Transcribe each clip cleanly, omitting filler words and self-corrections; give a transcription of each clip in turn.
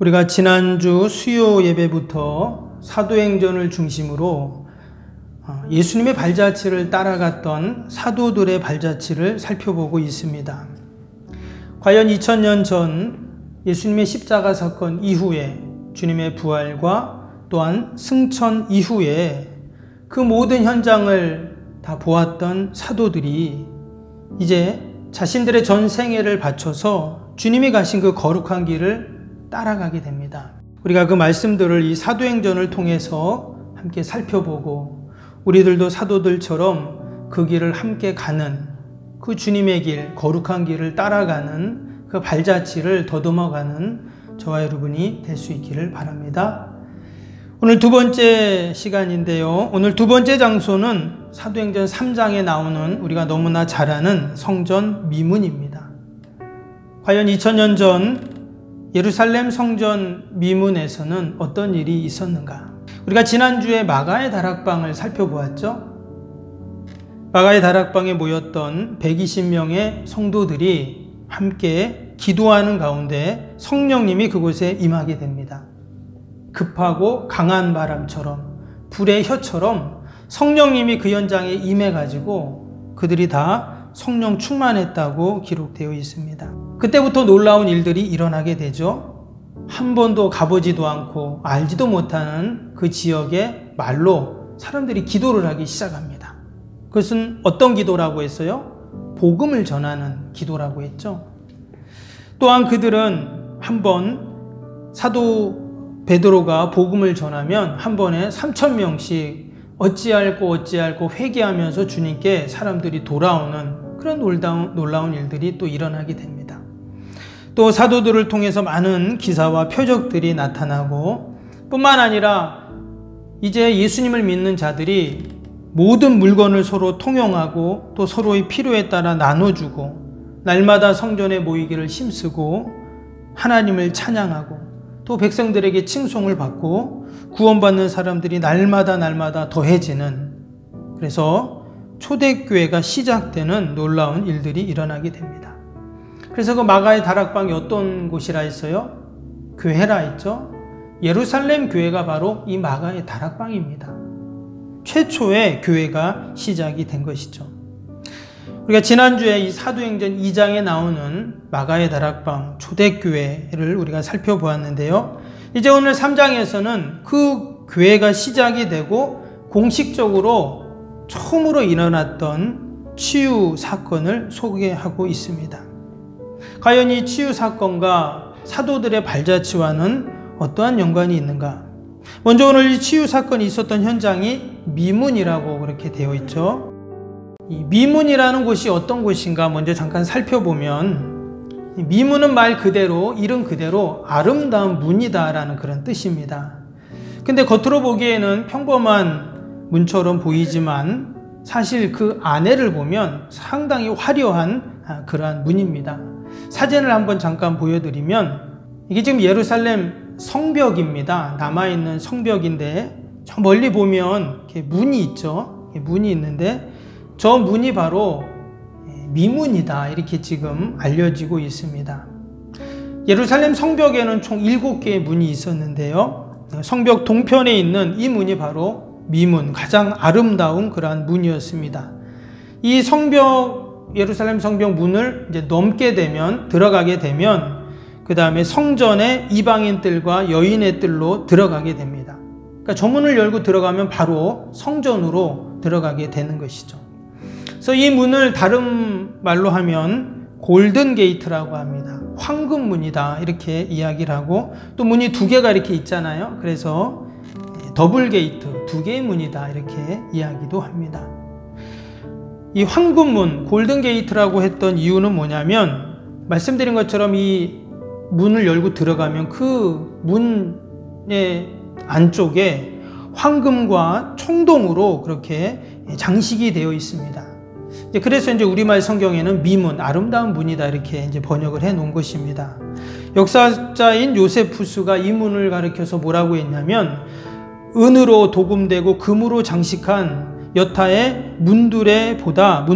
우리가 지난주 수요 예배부터 사도행전을 중심으로 예수님의 발자취를 따라갔던 사도들의 발자취를 살펴보고 있습니다. 과연 2000년 전 예수님의 십자가 사건 이후에 주님의 부활과 또한 승천 이후에 그 모든 현장을 다 보았던 사도들이 이제 자신들의 전 생애를 바쳐서 주님이 가신 그 거룩한 길을 따라가게 됩니다. 우리가 그 말씀들을 이 사도행전을 통해서 함께 살펴보고 우리들도 사도들처럼 그 길을 함께 가는 그 주님의 길, 거룩한 길을 따라가는 그 발자취를 더듬어가는 저와 여러분이 될 수 있기를 바랍니다. 오늘 두 번째 시간인데요. 오늘 두 번째 장소는 사도행전 3장에 나오는 우리가 너무나 잘 아는 성전 미문입니다. 과연 2000년 전 예루살렘 성전 미문에서는 어떤 일이 있었는가? 우리가 지난주에 마가의 다락방을 살펴보았죠. 마가의 다락방에 모였던 120명의 성도들이 함께 기도하는 가운데 성령님이 그곳에 임하게 됩니다. 급하고 강한 바람처럼 불의 혀처럼 성령님이 그 현장에 임해가지고 그들이 다 성령 충만했다고 기록되어 있습니다. 그때부터 놀라운 일들이 일어나게 되죠. 한 번도 가보지도 않고 알지도 못하는 그 지역의 말로 사람들이 기도를 하기 시작합니다. 그것은 어떤 기도라고 했어요? 복음을 전하는 기도라고 했죠. 또한 그들은 한 번 사도 베드로가 복음을 전하면 한 번에 3,000명씩 어찌할꼬 회개하면서 주님께 사람들이 돌아오는 그런 놀라운 일들이 또 일어나게 됩니다. 또 사도들을 통해서 많은 기사와 표적들이 나타나고 뿐만 아니라 이제 예수님을 믿는 자들이 모든 물건을 서로 통용하고 또 서로의 필요에 따라 나눠주고 날마다 성전에 모이기를 힘쓰고 하나님을 찬양하고 또 백성들에게 칭송을 받고 구원받는 사람들이 날마다 더해지는, 그래서 초대교회가 시작되는 놀라운 일들이 일어나게 됩니다. 그래서 그 마가의 다락방이 어떤 곳이라 했어요? 교회라 했죠. 예루살렘 교회가 바로 이 마가의 다락방입니다. 최초의 교회가 시작이 된 것이죠. 우리가 지난주에 이 사도행전 2장에 나오는 마가의 다락방 초대교회를 우리가 살펴보았는데요. 이제 오늘 3장에서는 그 교회가 시작이 되고 공식적으로 처음으로 일어났던 치유 사건을 소개하고 있습니다. 과연 이 치유 사건과 사도들의 발자취와는 어떠한 연관이 있는가? 먼저 오늘 이 치유 사건이 있었던 현장이 미문이라고 그렇게 되어 있죠. 이 미문이라는 곳이 어떤 곳인가 먼저 잠깐 살펴보면, 미문은 말 그대로, 이름 그대로 아름다운 문이다라는 그런 뜻입니다. 근데 겉으로 보기에는 평범한 문처럼 보이지만 사실 그 안에를 보면 상당히 화려한 그러한 문입니다. 사진을 한번 잠깐 보여드리면 이게 지금 예루살렘 성벽입니다. 남아있는 성벽인데 저 멀리 보면 이렇게 문이 있죠. 문이 있는데 저 문이 바로 미문이다, 이렇게 지금 알려지고 있습니다. 예루살렘 성벽에는 총 7개의 문이 있었는데요. 성벽 동편에 있는 이 문이 바로 미문, 가장 아름다운 그러한 문이었습니다. 이 성벽, 예루살렘 성벽 문을 이제 넘게 되면, 들어가게 되면 그 다음에 성전의 이방인 뜰과 여인의 뜰로 들어가게 됩니다. 그러니까 저 문을 열고 들어가면 바로 성전으로 들어가게 되는 것이죠. 그래서 이 문을 다른 말로 하면 골든 게이트라고 합니다. 황금문이다, 이렇게 이야기를 하고, 또 문이 2개가 이렇게 있잖아요. 그래서 더블 게이트, 2개의 문이다, 이렇게 이야기도 합니다. 이 황금문, 골든 게이트라고 했던 이유는 뭐냐면, 말씀드린 것처럼 이 문을 열고 들어가면 그 문의 안쪽에 황금과 청동으로 그렇게 장식이 되어 있습니다. 그래서 이제 우리말 성경에는 미문, 아름다운 문이다, 이렇게 이제 번역을 해 놓은 것입니다. 역사자인 요세푸스가 이 문을 가리켜서 뭐라고 했냐면, 은으로 도금되고 금으로 장식한 여타의 문들보다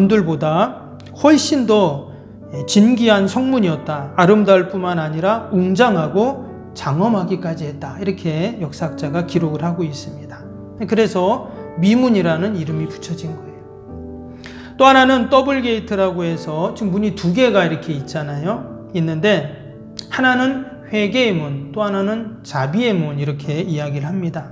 훨씬 더 진귀한 성문이었다. 아름다울 뿐만 아니라 웅장하고 장엄하기까지 했다. 이렇게 역사학자가 기록을 하고 있습니다. 그래서 미문이라는 이름이 붙여진 거예요. 또 하나는 더블 게이트라고 해서 지금 문이 두 개가 이렇게 있는데 하나는 회개의 문, 또 하나는 자비의 문, 이렇게 이야기를 합니다.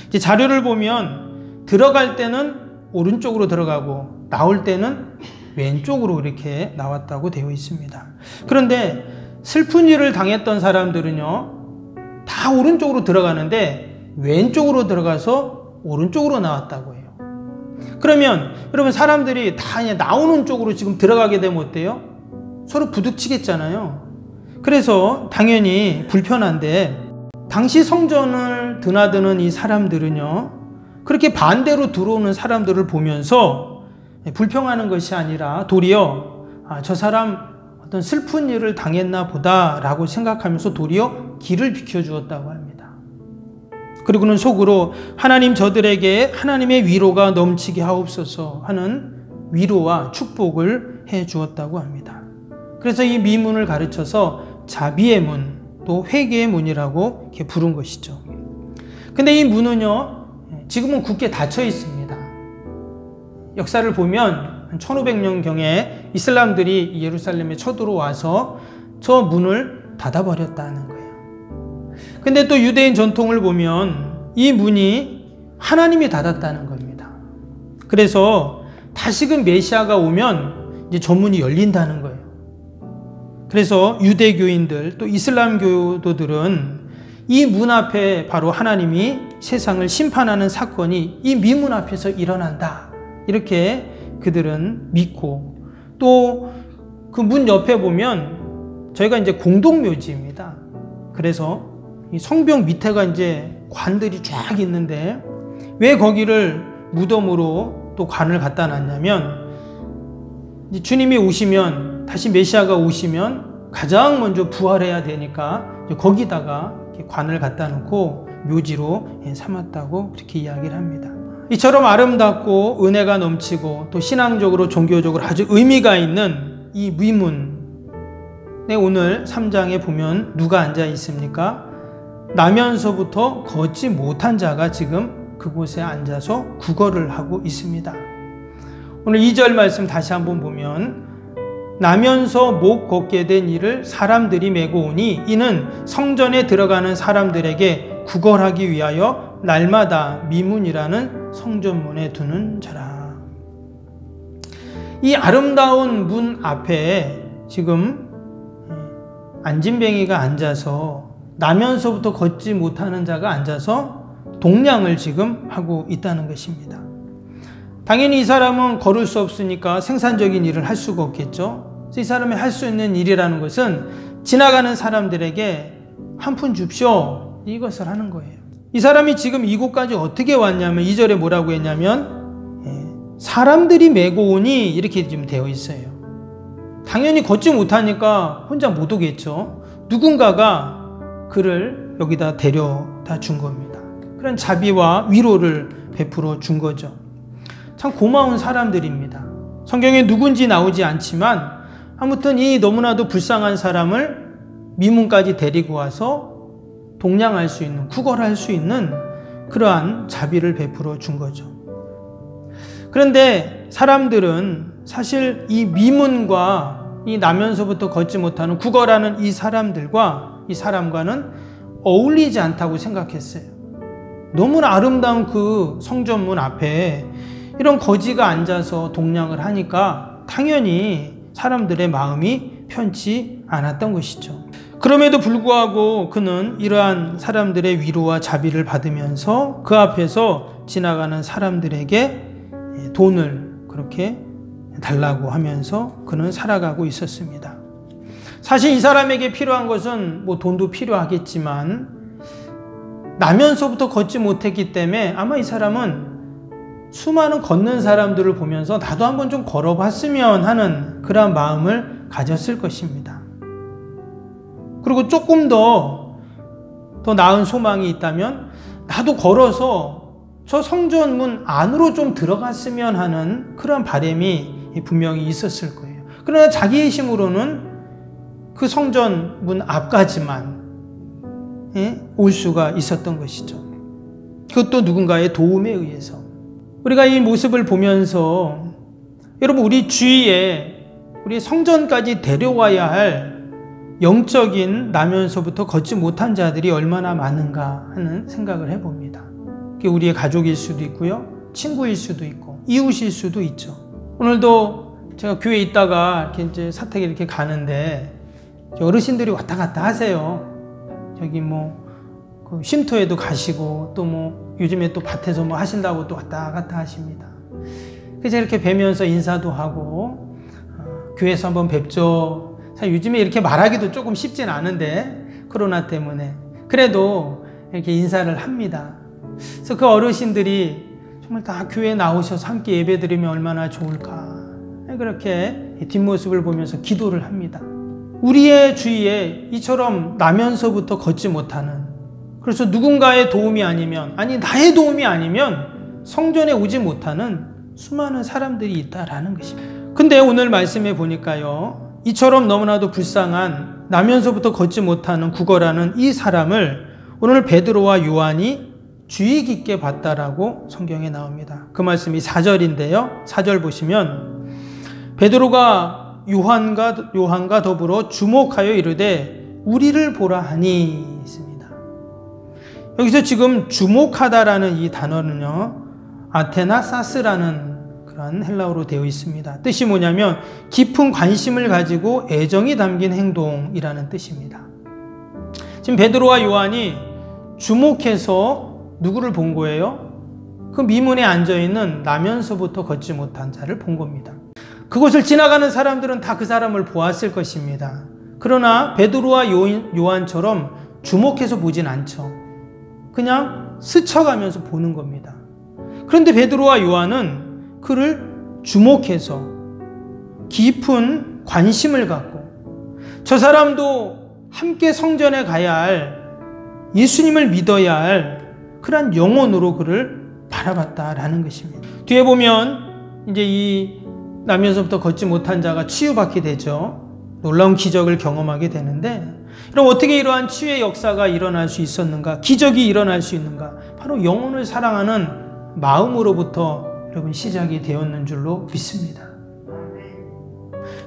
이제 자료를 보면 들어갈 때는 오른쪽으로 들어가고 나올 때는 왼쪽으로 이렇게 나왔다고 되어 있습니다. 그런데 슬픈 일을 당했던 사람들은요, 다 오른쪽으로 들어가는데 왼쪽으로 들어가서 오른쪽으로 나왔다고 해요. 그러면 여러분, 사람들이 다 그냥 나오는 쪽으로 지금 들어가게 되면 어때요? 서로 부딪히겠잖아요. 그래서 당연히 불편한데, 당시 성전을 드나드는 이 사람들은요, 그렇게 반대로 들어오는 사람들을 보면서 불평하는 것이 아니라 도리어 저 사람 어떤 슬픈 일을 당했나 보다 라고 생각하면서 도리어 길을 비켜주었다고 합니다. 그리고는 속으로 하나님, 저들에게 하나님의 위로가 넘치게 하옵소서 하는 위로와 축복을 해 주었다고 합니다. 그래서 이 미문을 가르쳐서 자비의 문, 또 회개의 문이라고 이렇게 부른 것이죠. 근데 이 문은요, 지금은 굳게 닫혀 있습니다. 역사를 보면 한 1500년경에 이슬람들이 예루살렘에 쳐들어와서 저 문을 닫아버렸다는 거예요. 근데 또 유대인 전통을 보면 이 문이 하나님이 닫았다는 겁니다. 그래서 다시금 메시아가 오면 이제 저 문이 열린다는 거예요. 그래서 유대교인들 또 이슬람 교도들은 이 문 앞에 바로 하나님이 세상을 심판하는 사건이 이 미문 앞에서 일어난다, 이렇게 그들은 믿고, 또 그 문 옆에 보면 저희가 이제 공동묘지입니다. 그래서 이 성벽 밑에가 이제 관들이 쫙 있는데 왜 거기를 무덤으로 또 관을 갖다 놨냐면, 이제 주님이 오시면, 다시 메시아가 오시면 가장 먼저 부활해야 되니까 거기다가 관을 갖다 놓고 묘지로 삼았다고 그렇게 이야기를 합니다. 이처럼 아름답고 은혜가 넘치고 또 신앙적으로 종교적으로 아주 의미가 있는 이 미문에 오늘 3장에 보면 누가 앉아 있습니까? 나면서부터 걷지 못한 자가 지금 그곳에 앉아서 구걸을 하고 있습니다. 오늘 2절 말씀 다시 한번 보면, 나면서 못 걷게 된 이를 사람들이 메고 오니 이는 성전에 들어가는 사람들에게 구걸하기 위하여 날마다 미문이라는 성전문에 두는 자라. 이 아름다운 문 앞에 지금 안진뱅이가 앉아서, 나면서부터 걷지 못하는 자가 앉아서 동냥을 지금 하고 있다는 것입니다. 당연히 이 사람은 걸을 수 없으니까 생산적인 일을 할 수가 없겠죠. 그래서 이 사람이 할 수 있는 일이라는 것은 지나가는 사람들에게 한 푼 줍쇼, 이것을 하는 거예요. 이 사람이 지금 이곳까지 어떻게 왔냐면 2절에 뭐라고 했냐면 사람들이 메고 오니, 이렇게 지금 되어 있어요. 당연히 걷지 못하니까 혼자 못 오겠죠. 누군가가 그를 여기다 데려다 준 겁니다. 그런 자비와 위로를 베풀어 준 거죠. 참 고마운 사람들입니다. 성경에 누군지 나오지 않지만 아무튼 이 너무나도 불쌍한 사람을 미문까지 데리고 와서 동냥할 수 있는, 구걸할 수 있는 그러한 자비를 베풀어 준 거죠. 그런데 사람들은 사실 이 미문과 이 나면서부터 걷지 못하는 구걸하는 이 사람들과 이 사람과는 어울리지 않다고 생각했어요. 너무나 아름다운 그 성전문 앞에 이런 거지가 앉아서 동냥을 하니까 당연히 사람들의 마음이 편치 않았던 것이죠. 그럼에도 불구하고 그는 이러한 사람들의 위로와 자비를 받으면서 그 앞에서 지나가는 사람들에게 돈을 그렇게 달라고 하면서 그는 살아가고 있었습니다. 사실 이 사람에게 필요한 것은 뭐 돈도 필요하겠지만 나면서부터 걷지 못했기 때문에 아마 이 사람은 수많은 걷는 사람들을 보면서 나도 한번 좀 걸어봤으면 하는 그런 마음을 가졌을 것입니다. 그리고 조금 더 나은 소망이 있다면 나도 걸어서 저 성전문 안으로 좀 들어갔으면 하는 그런 바람이 분명히 있었을 거예요. 그러나 자기의 힘으로는 그 성전문 앞까지만 올 수가 있었던 것이죠. 그것도 누군가의 도움에 의해서. 우리가 이 모습을 보면서 여러분, 우리 주위에 우리 성전까지 데려와야 할 영적인 나면서부터 걷지 못한 자들이 얼마나 많은가 하는 생각을 해봅니다. 그게 우리의 가족일 수도 있고요, 친구일 수도 있고, 이웃일 수도 있죠. 오늘도 제가 교회에 있다가 이렇게 이제 사택에 이렇게 가는데 어르신들이 왔다 갔다 하세요. 저기 그 쉼터에도 가시고, 또 요즘에 또 밭에서 하신다고 또 왔다 갔다 하십니다. 그래서 이렇게 뵈면서 인사도 하고, 교회에서 한번 뵙죠. 사실 요즘에 이렇게 말하기도 조금 쉽진 않은데, 코로나 때문에. 그래도 이렇게 인사를 합니다. 그래서 그 어르신들이 정말 다 교회에 나오셔서 함께 예배드리면 얼마나 좋을까. 그렇게 뒷모습을 보면서 기도를 합니다. 우리의 주위에 이처럼 나면서부터 걷지 못하는, 그래서 누군가의 도움이 아니면, 나의 도움이 아니면 성전에 오지 못하는 수많은 사람들이 있다라는 것입니다. 근데 오늘 말씀해 보니까요, 이처럼 너무나도 불쌍한 나면서부터 걷지 못하는 구걸하는 이 사람을 오늘 베드로와 요한이 주의 깊게 봤다라고 성경에 나옵니다. 그 말씀이 4절인데요. 4절 보시면 베드로가 요한과 더불어 주목하여 이르되 우리를 보라 하니 있습니다. 여기서 지금 주목하다라는 이 단어는요, 아테나사스라는 그런 헬라어로 되어 있습니다. 뜻이 뭐냐면 깊은 관심을 가지고 애정이 담긴 행동이라는 뜻입니다. 지금 베드로와 요한이 주목해서 누구를 본 거예요? 그 미문에 앉아있는 나면서부터 걷지 못한 자를 본 겁니다. 그곳을 지나가는 사람들은 다 그 사람을 보았을 것입니다. 그러나 베드로와 요한처럼 주목해서 보진 않죠. 그냥 스쳐가면서 보는 겁니다. 그런데 베드로와 요한은 그를 주목해서 깊은 관심을 갖고, 저 사람도 함께 성전에 가야 할, 예수님을 믿어야 할 그런 영혼으로 그를 바라봤다라는 것입니다. 뒤에 보면 이제 이 나면서부터 걷지 못한 자가 치유받게 되죠. 놀라운 기적을 경험하게 되는데, 그럼 어떻게 이러한 치유의 역사가 일어날 수 있었는가? 기적이 일어날 수 있는가? 바로 영혼을 사랑하는 마음으로부터 여러분 시작이 되었는 줄로 믿습니다.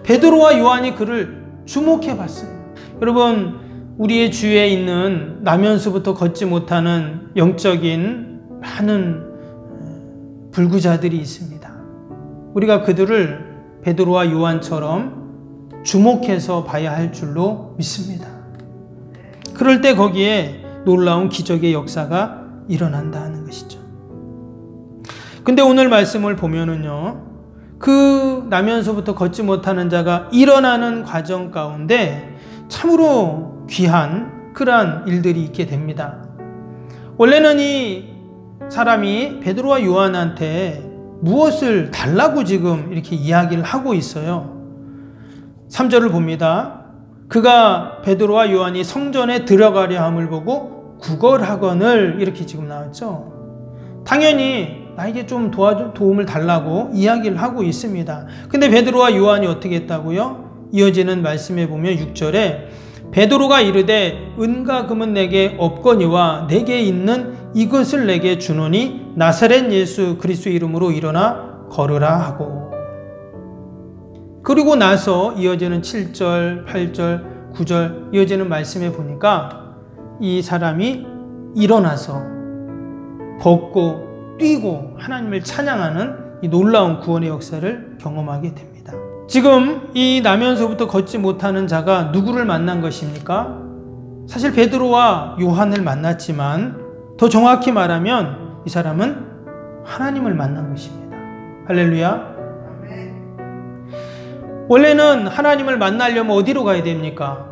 베드로와 요한이 그를 주목해 봤어요. 여러분, 우리의 주위에 있는 나면서부터 걷지 못하는 영적인 많은 불구자들이 있습니다. 우리가 그들을 베드로와 요한처럼 주목해서 봐야 할 줄로 믿습니다. 그럴 때 거기에 놀라운 기적의 역사가 일어난다는 것이죠. 근데 오늘 말씀을 보면은요, 그 나면서부터 걷지 못하는 자가 일어나는 과정 가운데 참으로 귀한 그러한 일들이 있게 됩니다. 원래는 이 사람이 베드로와 요한한테 무엇을 달라고 지금 이렇게 이야기를 하고 있어요. 3절을 봅니다. 그가 베드로와 요한이 성전에 들어가려 함을 보고 구걸하거늘, 이렇게 지금 나왔죠. 당연히 나에게 좀 도움을 달라고 이야기를 하고 있습니다. 근데 베드로와 요한이 어떻게 했다고요? 이어지는 말씀에 보면 6절에 베드로가 이르되 은과 금은 내게 없거니와 내게 있는 이것을 내게 주노니 나사렛 예수 그리스도의 이름으로 일어나 걸으라 하고, 그리고 나서 이어지는 7절, 8절, 9절 이어지는 말씀에 보니까 이 사람이 일어나서 걷고 뛰고 하나님을 찬양하는 이 놀라운 구원의 역사를 경험하게 됩니다. 지금 이 나면서부터 걷지 못하는 자가 누구를 만난 것입니까? 사실 베드로와 요한을 만났지만 더 정확히 말하면 이 사람은 하나님을 만난 것입니다. 할렐루야. 원래는 하나님을 만나려면 어디로 가야 됩니까?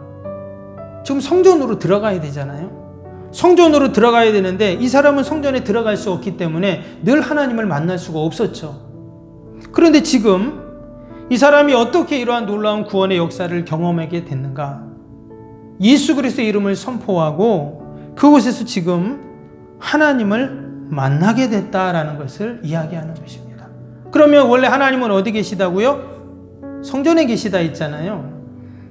지금 성전으로 들어가야 되잖아요. 성전으로 들어가야 되는데 이 사람은 성전에 들어갈 수 없기 때문에 늘 하나님을 만날 수가 없었죠. 그런데 지금 이 사람이 어떻게 이러한 놀라운 구원의 역사를 경험하게 됐는가? 예수 그리스도의 이름을 선포하고 그곳에서 지금 하나님을 만나게 됐다라는 것을 이야기하는 것입니다. 그러면 원래 하나님은 어디 계시다고요? 성전에 계시다 했잖아요.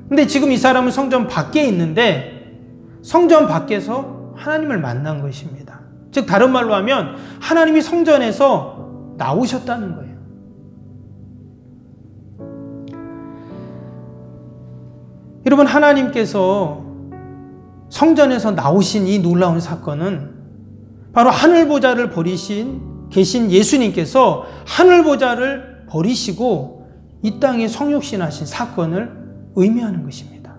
근데 지금 이 사람은 성전 밖에 있는데 성전 밖에서 하나님을 만난 것입니다. 즉 다른 말로 하면 하나님이 성전에서 나오셨다는 거예요. 여러분, 하나님께서 성전에서 나오신 이 놀라운 사건은 바로 하늘보좌를 계신 예수님께서 하늘보좌를 버리시고 이 땅에 성육신하신 사건을 의미하는 것입니다.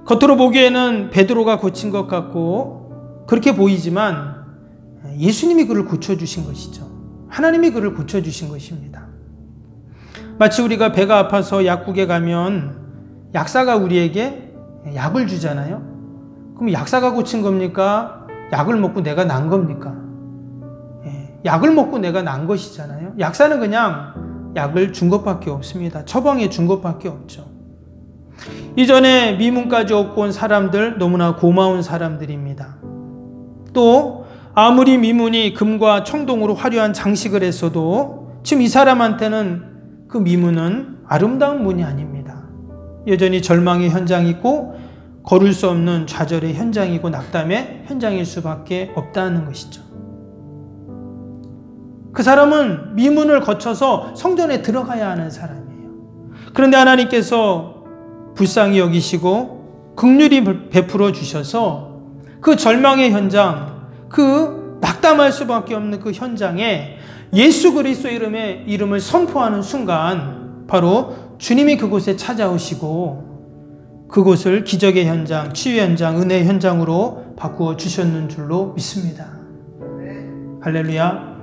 겉으로 보기에는 베드로가 고친 것 같고 그렇게 보이지만 예수님이 그를 고쳐주신 것이죠. 하나님이 그를 고쳐주신 것입니다. 마치 우리가 배가 아파서 약국에 가면 약사가 우리에게 약을 주잖아요. 그럼 약사가 고친 겁니까? 약을 먹고 내가 난 겁니까? 약을 먹고 내가 난 것이잖아요. 약사는 그냥 약을 준 것밖에 없습니다. 처방해 준 것밖에 없죠. 이전에 미문까지 얻고 온 사람들 너무나 고마운 사람들입니다. 또 아무리 미문이 금과 청동으로 화려한 장식을 했어도 지금 이 사람한테는 그 미문은 아름다운 문이 아닙니다. 여전히 절망의 현장이고 걸을 수 없는 좌절의 현장이고 낙담의 현장일 수밖에 없다는 것이죠. 그 사람은 미문을 거쳐서 성전에 들어가야 하는 사람이에요. 그런데 하나님께서 불쌍히 여기시고 긍휼히 베풀어 주셔서 그 절망의 현장, 그 낙담할 수밖에 없는 그 현장에 예수 그리스도의 이름을 선포하는 순간 바로 주님이 그곳에 찾아오시고 그곳을 기적의 현장, 치유 현장, 은혜의 현장으로 바꾸어 주셨는 줄로 믿습니다. 할렐루야.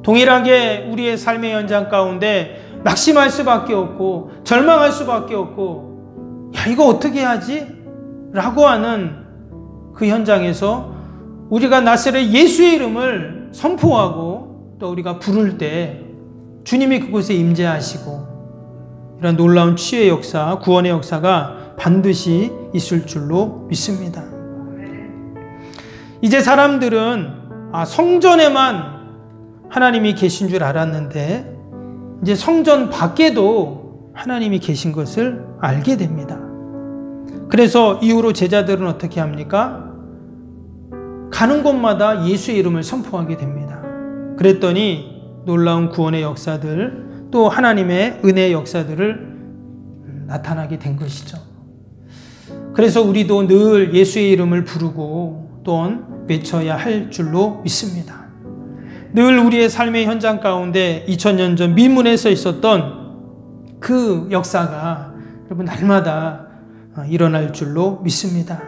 동일하게 우리의 삶의 현장 가운데 낙심할 수밖에 없고 절망할 수밖에 없고 야 이거 어떻게 하지? 라고 하는 그 현장에서 우리가 나사렛 예수의 이름을 선포하고 또 우리가 부를 때 주님이 그곳에 임재하시고 이런 놀라운 치유의 역사, 구원의 역사가 반드시 있을 줄로 믿습니다. 이제 사람들은 성전에만 하나님이 계신 줄 알았는데 이제 성전 밖에도 하나님이 계신 것을 알게 됩니다. 그래서 이후로 제자들은 어떻게 합니까? 가는 곳마다 예수의 이름을 선포하게 됩니다. 그랬더니 놀라운 구원의 역사들 또 하나님의 은혜의 역사들을 나타나게 된 것이죠. 그래서 우리도 늘 예수의 이름을 부르고 또한 외쳐야 할 줄로 믿습니다. 늘 우리의 삶의 현장 가운데 2000년 전 미문에서 있었던 그 역사가 여러분 날마다 일어날 줄로 믿습니다.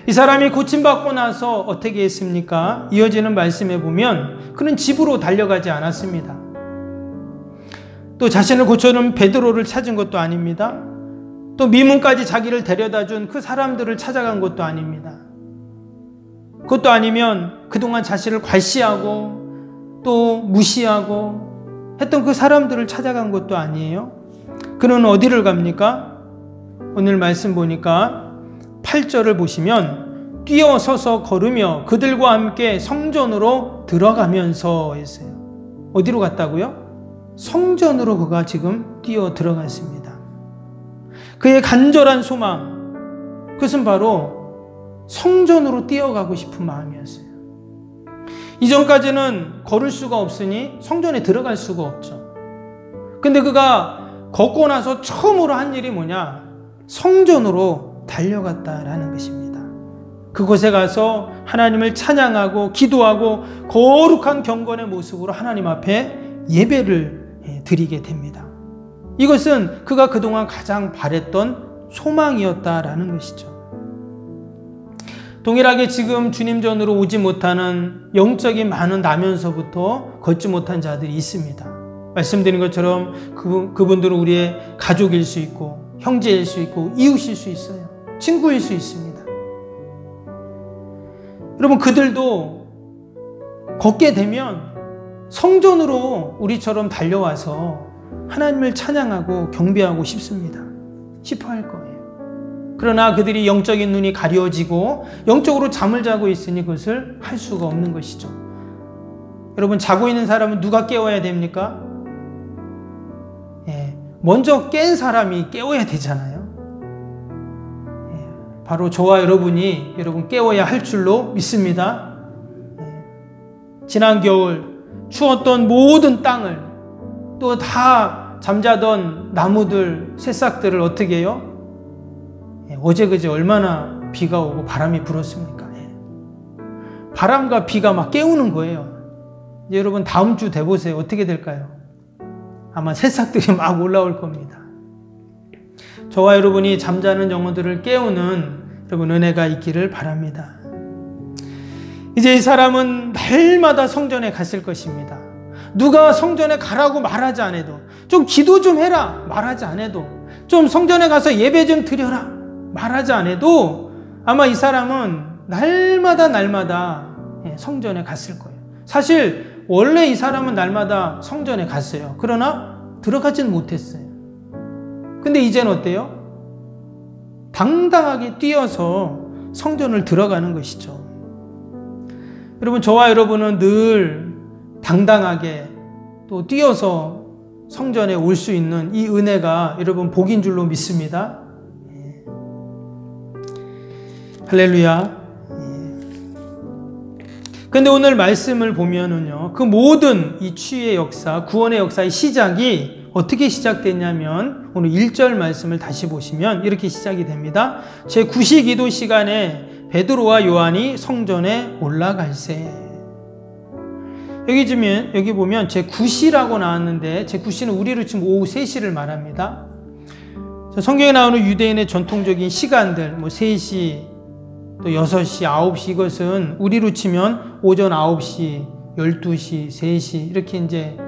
이 사람이 고침받고 나서 어떻게 했습니까? 이어지는 말씀에 보면 그는 집으로 달려가지 않았습니다. 또 자신을 고쳐준 베드로를 찾은 것도 아닙니다. 또 미문까지 자기를 데려다준 그 사람들을 찾아간 것도 아닙니다. 그것도 아니면 그동안 자신을 괄시하고 또 무시하고 했던 그 사람들을 찾아간 것도 아니에요. 그는 어디를 갑니까? 오늘 말씀 보니까 8절을 보시면 뛰어서서 걸으며 그들과 함께 성전으로 들어가면서 했어요. 어디로 갔다고요? 성전으로 그가 지금 뛰어 들어갔습니다. 그의 간절한 소망, 그것은 바로 성전으로 뛰어가고 싶은 마음이었어요. 이전까지는 걸을 수가 없으니 성전에 들어갈 수가 없죠. 근데 그가 걷고 나서 처음으로 한 일이 뭐냐? 성전으로 달려갔다라는 것입니다. 그곳에 가서 하나님을 찬양하고 기도하고 거룩한 경건의 모습으로 하나님 앞에 예배를 드리게 됩니다. 이것은 그가 그동안 가장 바랬던 소망이었다라는 것이죠. 동일하게 지금 주님 전으로 오지 못하는 영적인 많은 나면서부터 걷지 못한 자들이 있습니다. 말씀드린 것처럼 그분들은 우리의 가족일 수 있고 형제일 수 있고 이웃일 수 있어요. 친구일 수 있습니다. 여러분 그들도 걷게 되면 성전으로 우리처럼 달려와서 하나님을 찬양하고 경배하고 싶어 할 거예요. 그러나 그들이 영적인 눈이 가려지고 영적으로 잠을 자고 있으니 그것을 할 수가 없는 것이죠. 여러분 자고 있는 사람은 누가 깨워야 됩니까? 먼저 깬 사람이 깨워야 되잖아요. 바로 저와 여러분이 깨워야 할 줄로 믿습니다. 지난 겨울 추웠던 모든 땅을, 또 다 잠자던 나무들, 새싹들을 어떻게 해요? 어제 그제 얼마나 비가 오고 바람이 불었습니까? 바람과 비가 막 깨우는 거예요. 이제 여러분 다음 주 돼보세요. 어떻게 될까요? 아마 새싹들이 막 올라올 겁니다. 저와 여러분이 잠자는 영혼들을 깨우는 여러분 은혜가 있기를 바랍니다. 이제 이 사람은 날마다 성전에 갔을 것입니다. 누가 성전에 가라고 말하지 않아도, 좀 기도 좀 해라 말하지 않아도, 좀 성전에 가서 예배 좀 드려라 말하지 않아도 아마 이 사람은 날마다 성전에 갔을 거예요. 사실 원래 이 사람은 날마다 성전에 갔어요. 그러나 들어가진 못했어요. 근데 이제는 어때요? 당당하게 뛰어서 성전을 들어가는 것이죠. 여러분, 저와 여러분은 늘 당당하게 또 뛰어서 성전에 올 수 있는 이 은혜가 여러분 복인 줄로 믿습니다. 할렐루야. 근데 오늘 말씀을 보면은요, 그 모든 이 치유의 역사, 구원의 역사의 시작이 어떻게 시작됐냐면, 오늘 1절 말씀을 다시 보시면 이렇게 시작이 됩니다. 제9시 기도 시간에 베드로와 요한이 성전에 올라갈세. 여기 보면 제9시라고 나왔는데, 제9시는 우리로 치면 오후 3시를 말합니다. 성경에 나오는 유대인의 전통적인 시간들, 3시, 또 6시, 9시, 이것은 우리로 치면 오전 9시, 12시, 3시 이렇게 이제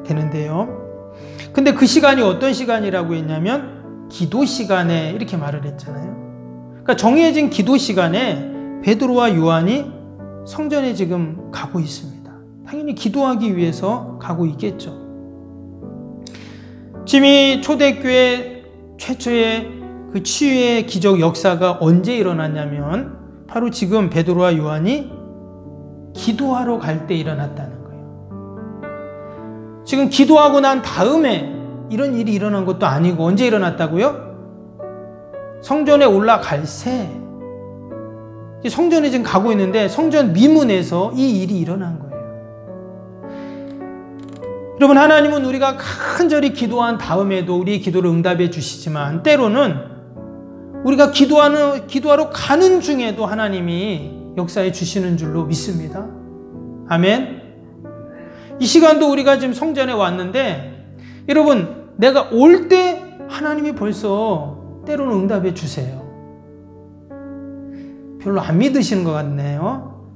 되는데요. 근데 그 시간이 어떤 시간이라고 했냐면 기도 시간에 이렇게 말을 했잖아요. 그러니까 정해진 기도 시간에 베드로와 요한이 성전에 지금 가고 있습니다. 당연히 기도하기 위해서 가고 있겠죠. 지금 이 초대교회 최초의 그 치유의 기적 역사가 언제 일어났냐면 바로 지금 베드로와 요한이 기도하러 갈 때 일어났다는 거예요. 지금 기도하고 난 다음에 이런 일이 일어난 것도 아니고 언제 일어났다고요? 성전에 올라갈 새. 성전에 지금 가고 있는데 성전 미문에서 이 일이 일어난 거예요. 여러분, 하나님은 우리가 간절히 기도한 다음에도 우리의 기도를 응답해 주시지만 때로는 우리가 기도하러 가는 중에도 하나님이 역사해 주시는 줄로 믿습니다. 아멘. 이 시간도 우리가 지금 성전에 왔는데 여러분, 내가 올 때 하나님이 벌써 때로는 응답해 주세요. 별로 안 믿으시는 것 같네요.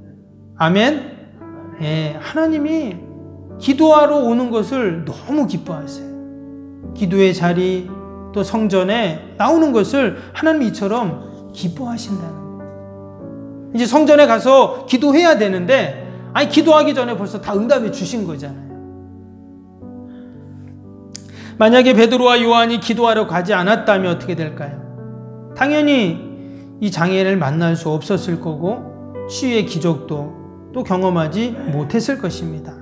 아멘. 예, 하나님이 기도하러 오는 것을 너무 기뻐하세요. 기도의 자리, 또 성전에 나오는 것을 하나님이 이처럼 기뻐하신다는 거예요. 이제 성전에 가서 기도해야 되는데, 기도하기 전에 벌써 다 응답해 주신 거잖아요. 만약에 베드로와 요한이 기도하러 가지 않았다면 어떻게 될까요? 당연히 이 장애를 만날 수 없었을 거고 치유의 기적도 또 경험하지 못했을 것입니다.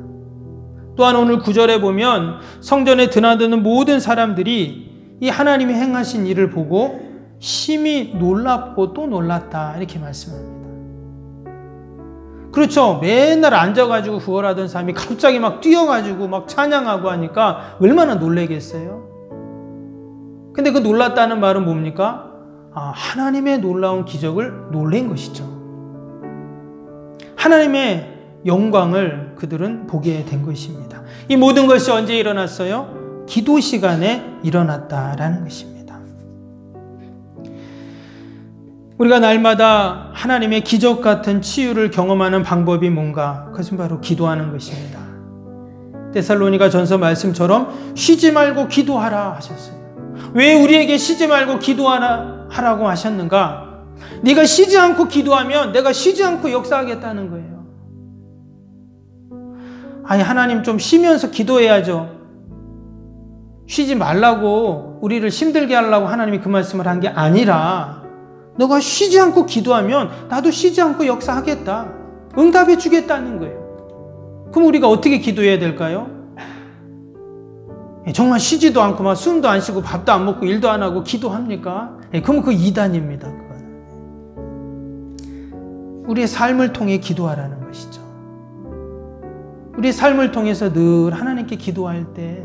또한 오늘 9절에 보면 성전에 드나드는 모든 사람들이 이 하나님이 행하신 일을 보고 심히 놀랍고 또 놀랐다 이렇게 말씀합니다. 그렇죠. 맨날 앉아가지고 구걸하던 사람이 갑자기 막 뛰어가지고 막 찬양하고 하니까 얼마나 놀라겠어요. 근데 그 놀랐다는 말은 뭡니까? 하나님의 놀라운 기적을 놀란 것이죠. 하나님의 영광을 그들은 보게 된 것입니다. 이 모든 것이 언제 일어났어요? 기도 시간에 일어났다라는 것입니다. 우리가 날마다 하나님의 기적 같은 치유를 경험하는 방법이 뭔가? 그것은 바로 기도하는 것입니다. 데살로니가 전서 말씀처럼 쉬지 말고 기도하라 하셨어요. 왜 우리에게 쉬지 말고 기도하라고 하셨는가? 네가 쉬지 않고 기도하면 내가 쉬지 않고 역사하겠다는 거예요. 하나님 좀 쉬면서 기도해야죠. 쉬지 말라고 우리를 힘들게 하려고 하나님이 그 말씀을 한 게 아니라 너가 쉬지 않고 기도하면 나도 쉬지 않고 역사하겠다. 응답해 주겠다는 거예요. 그럼 우리가 어떻게 기도해야 될까요? 정말 쉬지도 않고 막 숨도 안 쉬고 밥도 안 먹고 일도 안 하고 기도합니까? 그럼 그 이단입니다. 그건. 우리의 삶을 통해 기도하라는 것이죠. 우리의 삶을 통해서 늘 하나님께 기도할 때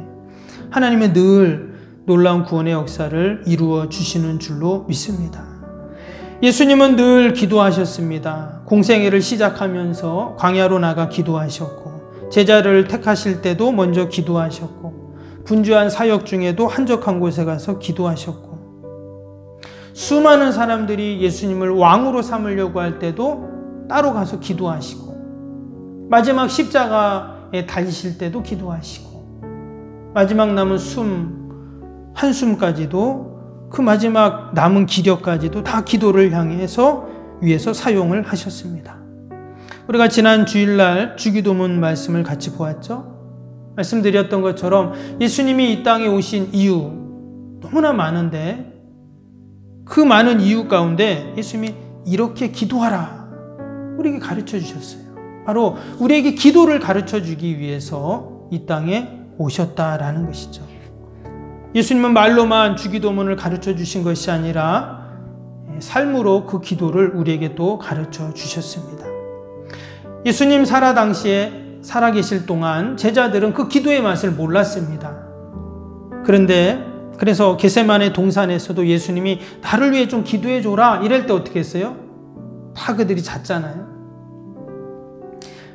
하나님은 늘 놀라운 구원의 역사를 이루어 주시는 줄로 믿습니다. 예수님은 늘 기도하셨습니다. 공생애를 시작하면서 광야로 나가 기도하셨고, 제자를 택하실 때도 먼저 기도하셨고, 분주한 사역 중에도 한적한 곳에 가서 기도하셨고, 수많은 사람들이 예수님을 왕으로 삼으려고 할 때도 따로 가서 기도하시고, 마지막 십자가에 달리실 때도 기도하시고, 마지막 남은 한숨까지도, 그 마지막 남은 기력까지도 다 기도를 향해서 위해서 사용을 하셨습니다. 우리가 지난 주일날 주기도문 말씀을 같이 보았죠. 말씀드렸던 것처럼 예수님이 이 땅에 오신 이유 너무나 많은데, 그 많은 이유 가운데 예수님이 이렇게 기도하라 우리에게 가르쳐 주셨어요. 바로 우리에게 기도를 가르쳐 주기 위해서 이 땅에 오셨다라는 것이죠. 예수님은 말로만 주기도문을 가르쳐 주신 것이 아니라 삶으로 그 기도를 우리에게 또 가르쳐 주셨습니다. 예수님 살아계실 동안 제자들은 그 기도의 맛을 몰랐습니다. 그래서 겟세마네 동산에서도 예수님이 나를 위해 좀 기도해 줘라 이럴 때 어떻게 했어요? 다 그들이 잤잖아요.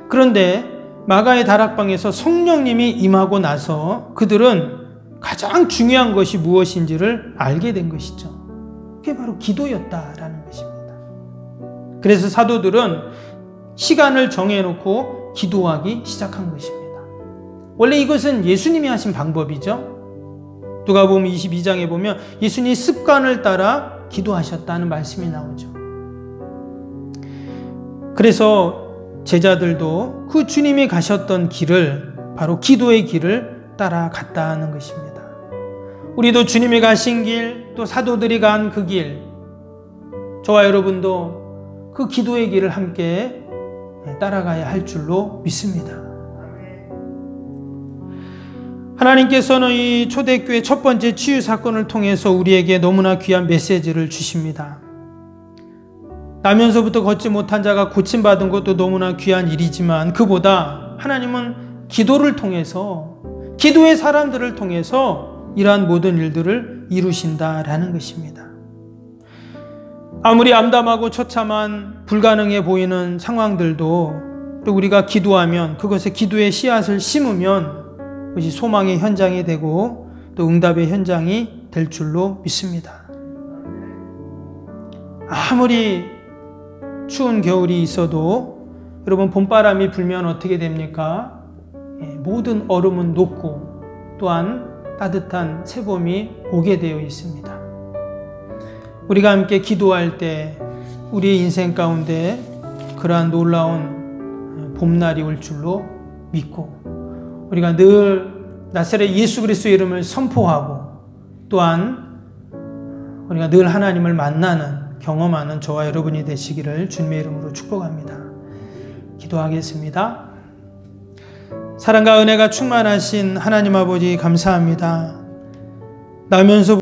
그런데 마가의 다락방에서 성령님이 임하고 나서 그들은 가장 중요한 것이 무엇인지를 알게 된 것이죠. 그게 바로 기도였다라는 것입니다. 그래서 사도들은 시간을 정해놓고 기도하기 시작한 것입니다. 원래 이것은 예수님이 하신 방법이죠. 누가복음 22장에 보면 예수님이 습관을 따라 기도하셨다는 말씀이 나오죠. 그래서 제자들도 그 주님이 가셨던 길을, 바로 기도의 길을 따라갔다는 것입니다. 우리도 주님이 가신 길, 또 사도들이 간 그 길, 저와 여러분도 그 기도의 길을 함께 따라가야 할 줄로 믿습니다. 하나님께서는 이 초대교회 첫 번째 치유 사건을 통해서 우리에게 너무나 귀한 메시지를 주십니다. 나면서부터 걷지 못한 자가 고침받은 것도 너무나 귀한 일이지만, 그보다 하나님은 기도를 통해서, 기도의 사람들을 통해서 이러한 모든 일들을 이루신다라는 것입니다. 아무리 암담하고 처참한 불가능해 보이는 상황들도 또 우리가 기도하면, 그것에 기도의 씨앗을 심으면 그것이 소망의 현장이 되고 또 응답의 현장이 될 줄로 믿습니다. 아무리 추운 겨울이 있어도 여러분, 봄바람이 불면 어떻게 됩니까? 모든 얼음은 녹고 또한 따뜻한 새봄이 오게 되어 있습니다. 우리가 함께 기도할 때 우리의 인생 가운데 그러한 놀라운 봄날이 올 줄로 믿고, 우리가 늘 나사렛 예수 그리스도의 이름을 선포하고, 또한 우리가 늘 하나님을 만나는, 경험하는 저와 여러분이 되시기를 주님의 이름으로 축복합니다. 기도하겠습니다. 사랑과 은혜가 충만하신 하나님 아버지, 감사합니다. 나면서